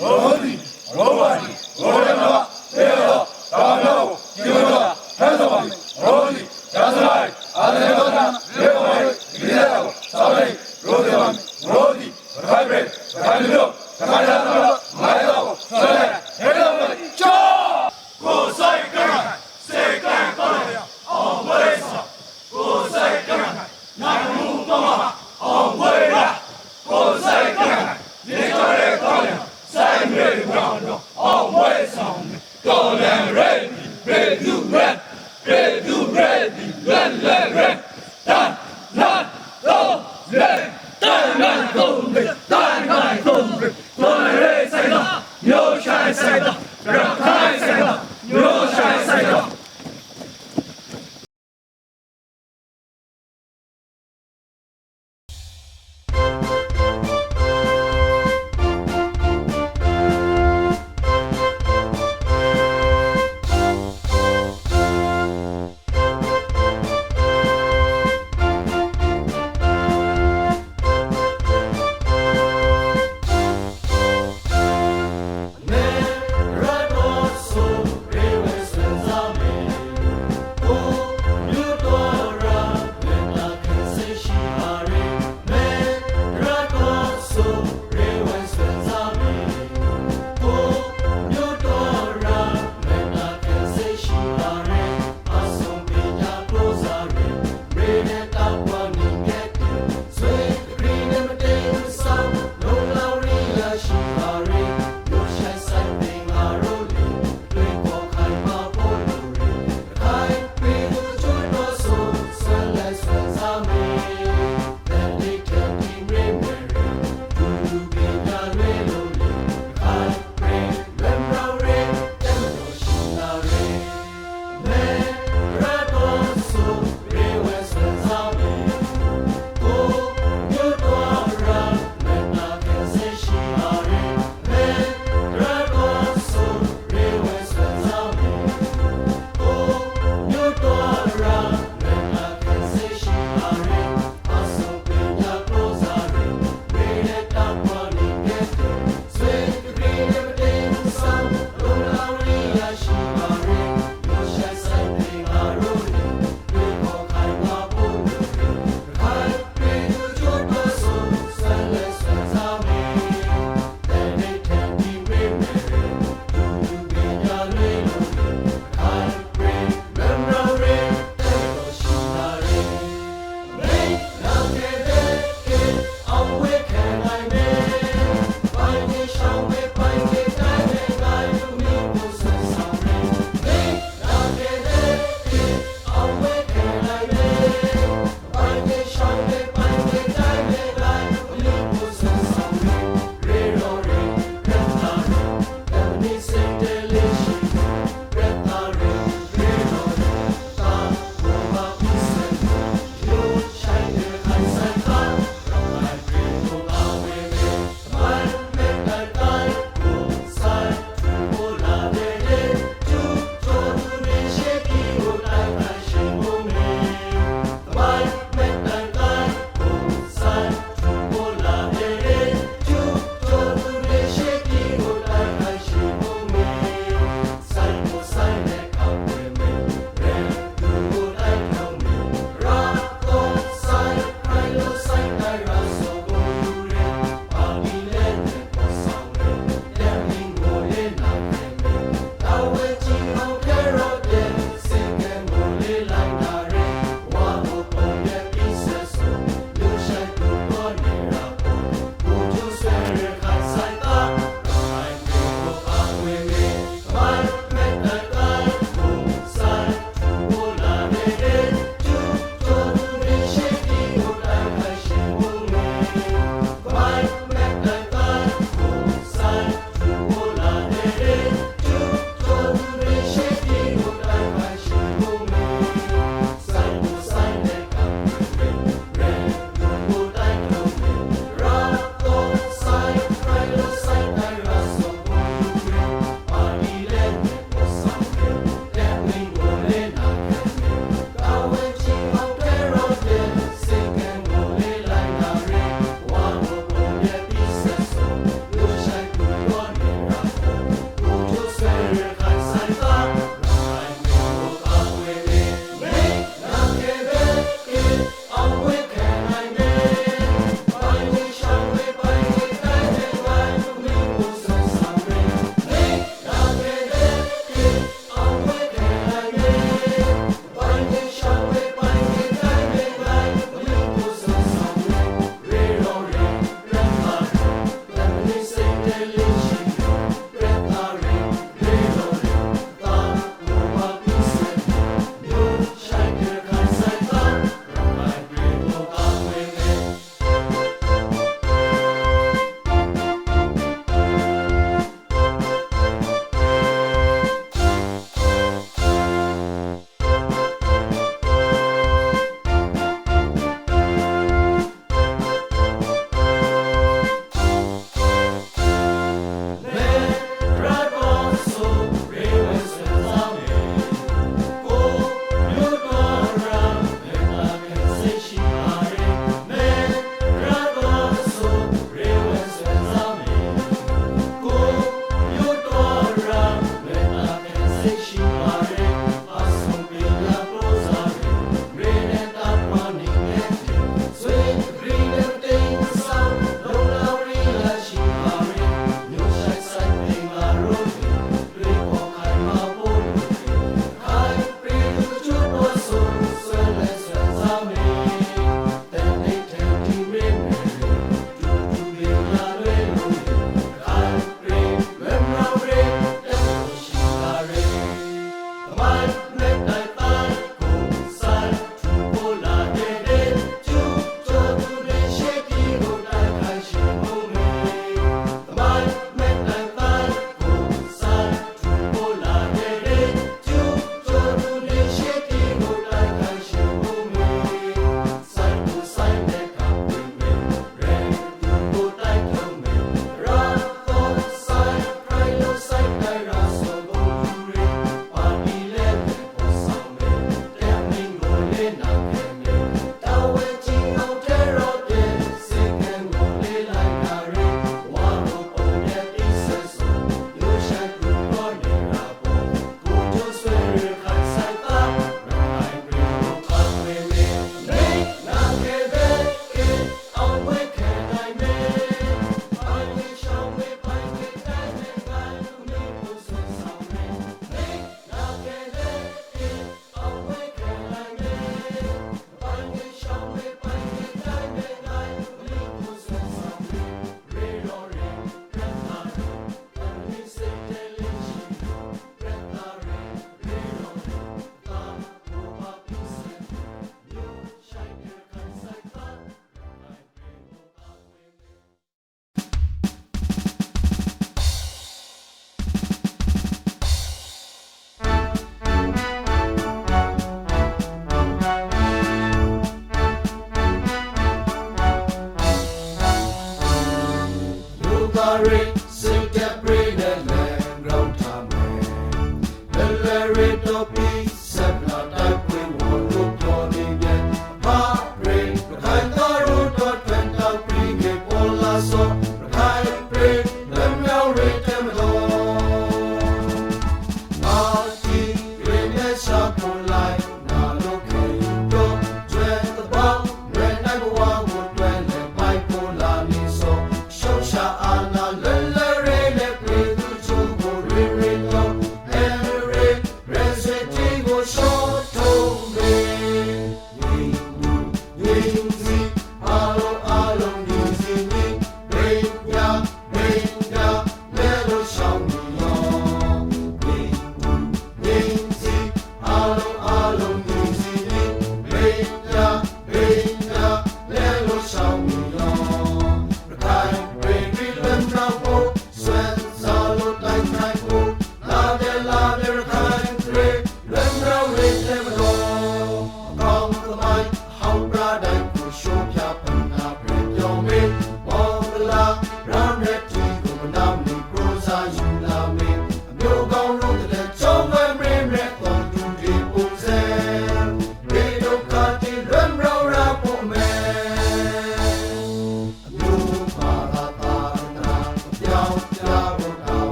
罗迪，罗巴迪，罗德玛，贝尔，达诺，基本上，汉索瓦，罗迪，加斯莱，阿德雷多纳，雷欧维，伊列奥，萨雷，罗德玛，罗迪，凯贝，凯利奥，凯利奥，麦道，萨雷，黑道的，加，国赛干，世界高粱，奥维萨，国赛干，南无妈妈，奥维拉，国赛干，你这里高粱。Say me round, always on me. Go and ready, ready to red, ready to ready, red. Done, go, red, done, go, red, done, go, red. Gonna race it up, you shine side up, rock high side up, you shine side up.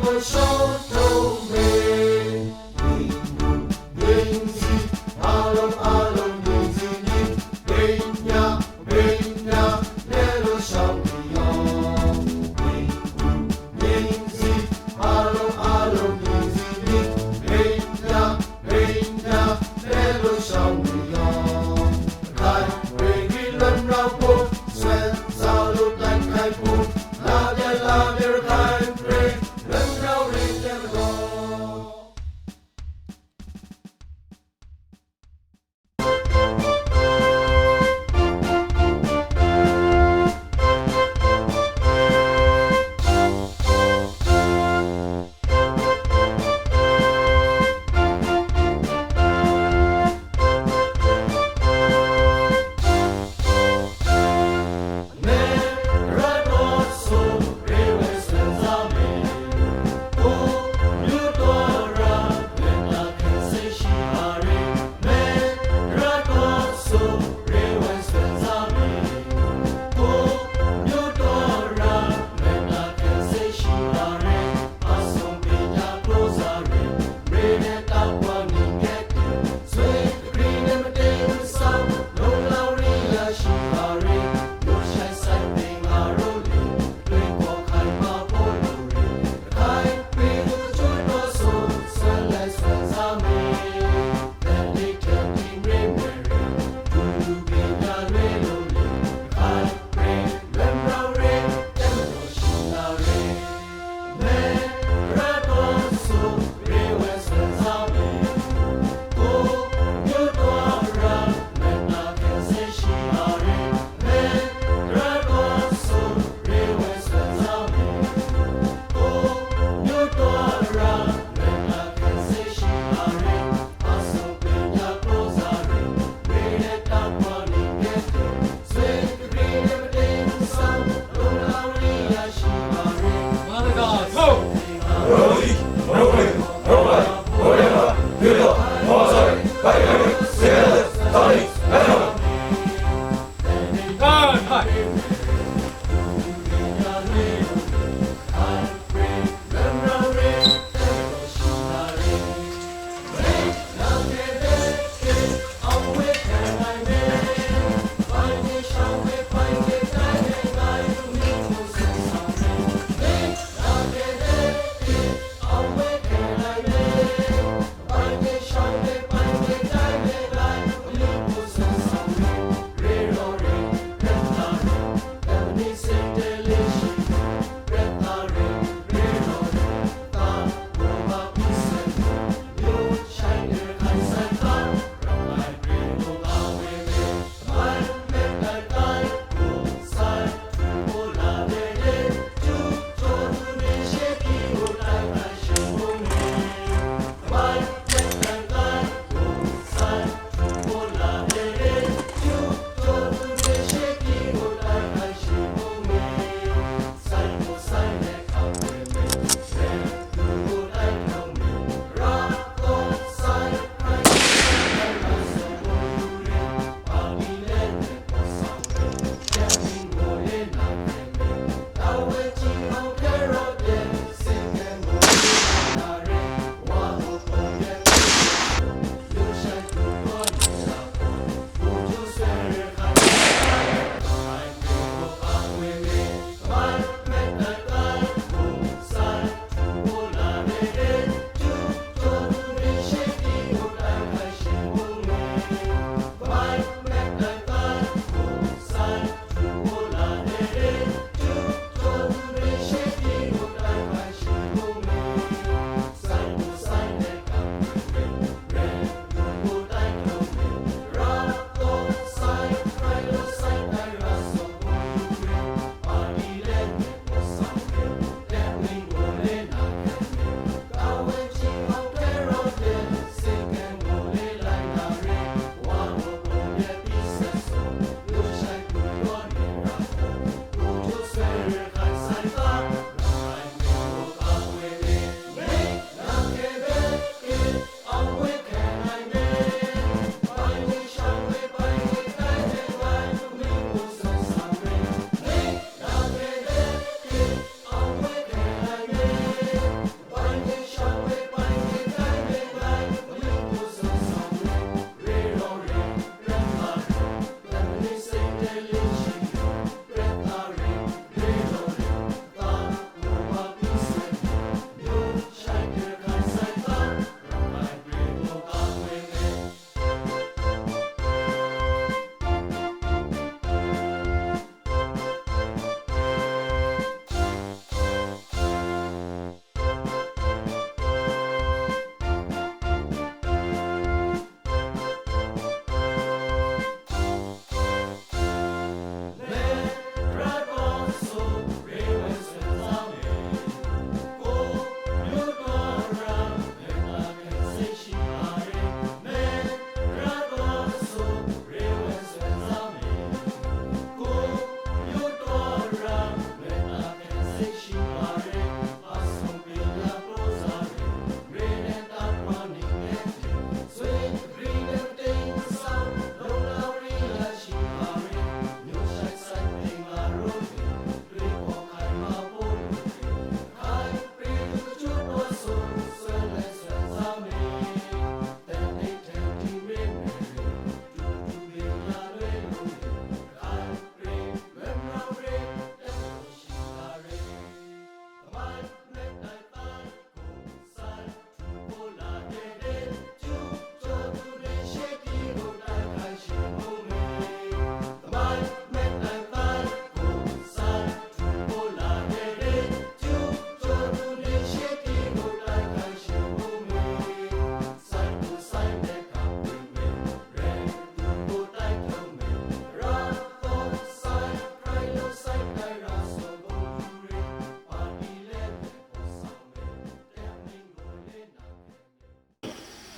ကိုရှော့ထုတ်မေငင်းစီအားလုံးငင်းစီဘိညာလဲလို့ရှောင်းပြီးရောငင်းစီအားလုံးငင်းစီဘိညာလဲလို့ရှောင်းပြီးရောခိုင်ဝေးပြီးလွန်တော့ဖို့ဆွဲစားလို့တိုင်းခိုင်ဖို့လာပြခိုင်ဝေးလွန်တော့ရင်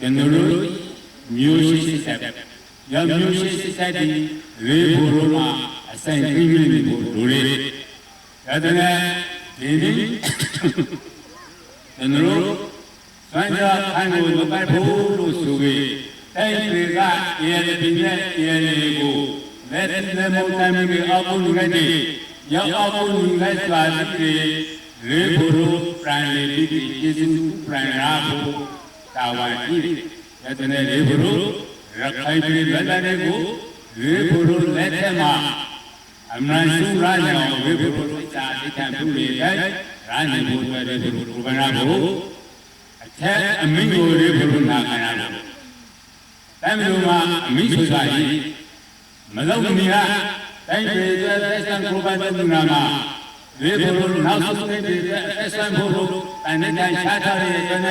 ကျွန်တော်တို့မျိုးရှိစစ်ဆက်ရောမျိုးရှိစစ်ဆက်ဒီရေဘူရိုမှာအဆိုင်ပြင်းပြင်းကိုဒူရီဒါတည်းဒီနေ့ကျွန်တော်တို့စံကြအန်ကိုမပတ်ဖို့လို့ဆိုပြီးတိုင်းပြည်ကရေပြည်နဲ့ရေကိုလက်နဲ့မုန်တိုင်းမျိုးအောက်ကိုလူလိုက်တယ်ရောက်အောက်ကိုလူလိုက်စွာပြီးရေဘူရိုပရန်လီပြီးကျေစုပရန်ရာကိုတာဝန်ကြီးတယ်ဒါတည်းရေဘူရိုရခိုင်ပြည်လက်တွေကိုရေဘူရိုလက်ထက်မှာအမှန်ရှုရကြအောင်ရေဘူရိုစိတ်စာအထံပြုလေရာနေဖို့တဲ့ရေဘူရိုကနာကိုအထက်အမင်းကိုရေဘူရိုနာခနာလို့တမ်းလို့မှာအမင်းဆိုတာကြီးမလုံးမီဟာတိုင်းပြည်ရဲ့သက်ဆိုင်ကိုပတ်သက်သူနာမှာရေဘူရိုနောက်ဆုံးတဲ့သက်ဆိုင်ဖို့လို့အနေနဲ့ရှားထားတဲ့အတွက်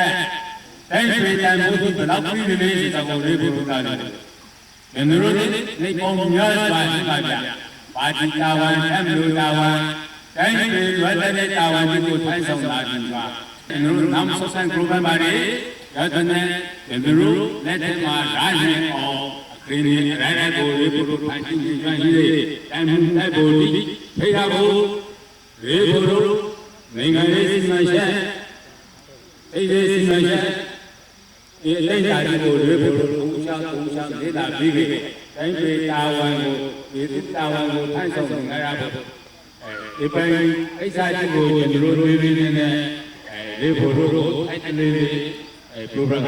တိုင်းပြည်တိုင်းမှုဘယ်လောက်ပြည်နေလဲဆိုတော့ရေဘူရိုနာတယ်ကျွန်တော်တို့နေပေါင်းများစွာရှိပါဗျပါတီတာဝန်အမျိုးတာဝန်တိုင်းပြည်ဝတ်တဲ့တာဝန်ကိုထိုင်းဆောင်လာပြီးပါကျွန်တော်တို့နောက်ဆက်ဆံ program ပါလေရတဲ့ကျွန်တော်တို့လက်ထက်မှာဓာတ်နဲ့အောင်အခင်းနဲ့ရတဲ့ကိုရေဘူရိုဖိုင်ရှိနေကြရှိတဲ့တိုင်းမှုတဲ့ကိုဒီဖိရဖို့ရေဘူရိုနိုင်ငံရေးစီမံချက်အေးရေးစီမံချက်ဒီအတိုင်းဓာတ်ကိုရေဘူရိုဦးချောင်းဒေတာပြီးခဲ့တိုင်းပြည်တာဝန်ကိုဒီတာဝန်ကိုထိုင်းဆောင်နေရဖို့ဒီပိုင်းအိစာကြီးကိုကျွန်တော်တို့တွေးနေလေဘူရိုကိုထိုင်းနေလေ program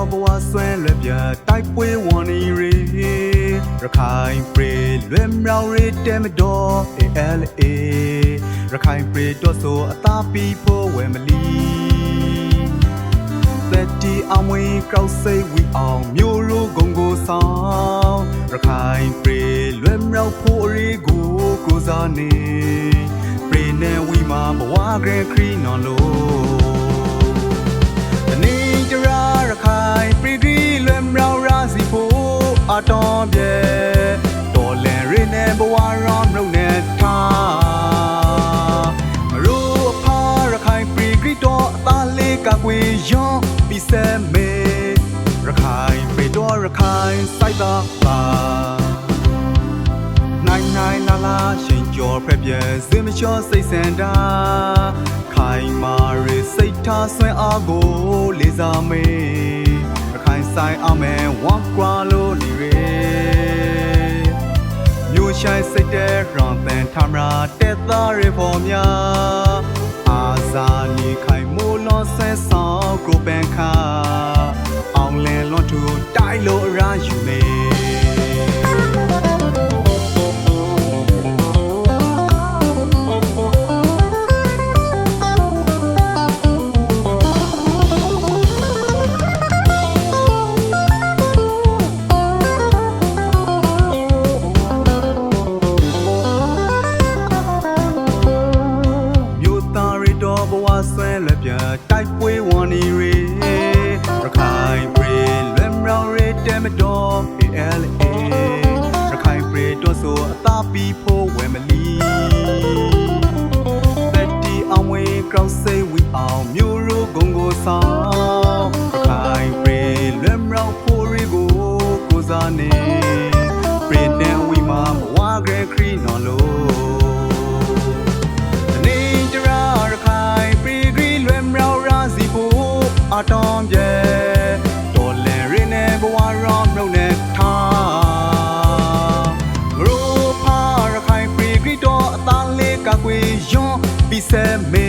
က ဘဝဆွဲလွယ်ပြတိုက်ပွဲဝန်နေရေရခိုင်ပြည်လွယ်မြောက်ရေတဲမတော် ALA ရခိုင်ပြည်တော့ဆိုအသားပီဖို့ဝယ်မလီသက်တီအောင်ဝင်းကောက်စိတ်ဝီအောင်မျိုးရိုးဂုံကိုဆောင်ရခိုင်ပြည်လွယ်မြောက်ဖို့ရေကိုစားနေပြည်နေဝီမှာဘဝဂရခရီနော်လို့ရခိုင်ပြည်ကြီးလွယ်မြောက်ရာစီဖို့အတော်ပြေတော်လန်ရင်းနဲ့ဘဝရောင်းရုံနဲ့ထားမရိုးအဖာရခိုင်ပြည်ကြီးတော်အသားလေးကကွေရွန်ပြီးစဲမေရခိုင်ပြည်တော်ရခိုင်စိုက်တာပါနိုင်လာလာရှင်ကျော်ဖက်ပြဲစင်မချောစိတ်စံတာခိုင်မာရစိတ်ထားဆွဲအားကိုလေးစားမေရခိုင်ဆိုင်အောင်မယ်ဝါကွာလို့နေရမြို့ရှိုင်းစိတ်တဲ့ရောင်ပန်ထမရာတက်သားရဖို့များအာဇာနီခိုင်မိုးလွန်ဆဲဆောင်ကိုပန်ခါအောင်လဲလွန်ထူတိုက်လို့အရာယူနေဘဝ ဆွဲလွယ်ပြတိုက်ပွဲဝန်နေရေရခိုင်ပြည်လွယ်မြောင်ရဲတဲမတော် ALA ရခိုင်ပြည်တော့ဆိုအသာပီဖို့ဝယ်မလီတက်တီအောင်ဝေးကောက်စိတ်ဝီအောင်မျိုးရိုးဂုံကိုဆောင်ရခိုင်ပြည်လွယ်မြောင်ဖို့ရီကိုစားနေပြည်တဲ့ဝီမှာမဝါဂရခရီနော်လို့အတောင်ပြေတော်လဲရင်းနဲ့ဘဝရောမြုပ်နဲ့ထားမရိုးဖာရခိုင်ပြည်ဂရီတော်အသားလေးကကွေယွန်းပြီးစဲမေ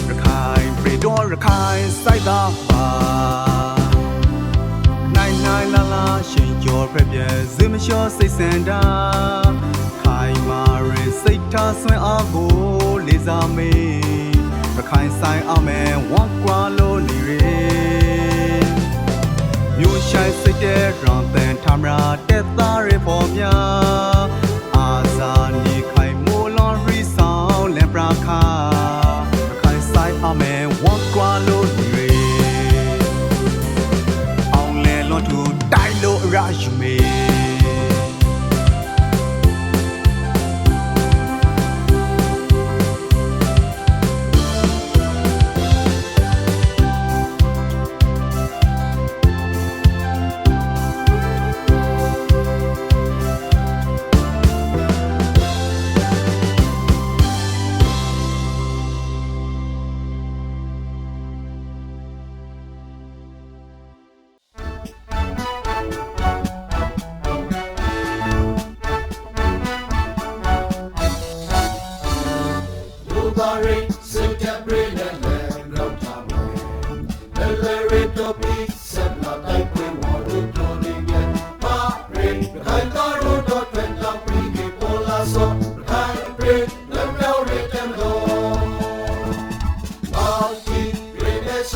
ရခိုင်ပြည်တော်ရခိုင်စိုက်တာပါနိုင်နိုင်လာလာရှင်ကျော်ဖက်ပြဲဇင်းမလျှော့စိတ်စံတာခိုင်မာရစိတ်ထားဆွဲအားကိုလေးစားမေရခိုင်ဆိုင်အမဲဝမ်ကွာလို့နေရမြို့ရှိုင်းစိတ်တဲ့ရောင်ပန်ထမရာတက်သားရပေါ်များအာဇာနီခိုင်မိုးလွန်ရီဆောင်လန်ပရာခါရခိုင်ဆိုင်အမဲဝမ်ကွာလို့နေရအောင်လဲလွန်သူတိုက်လို့အရာယူမေ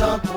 Shut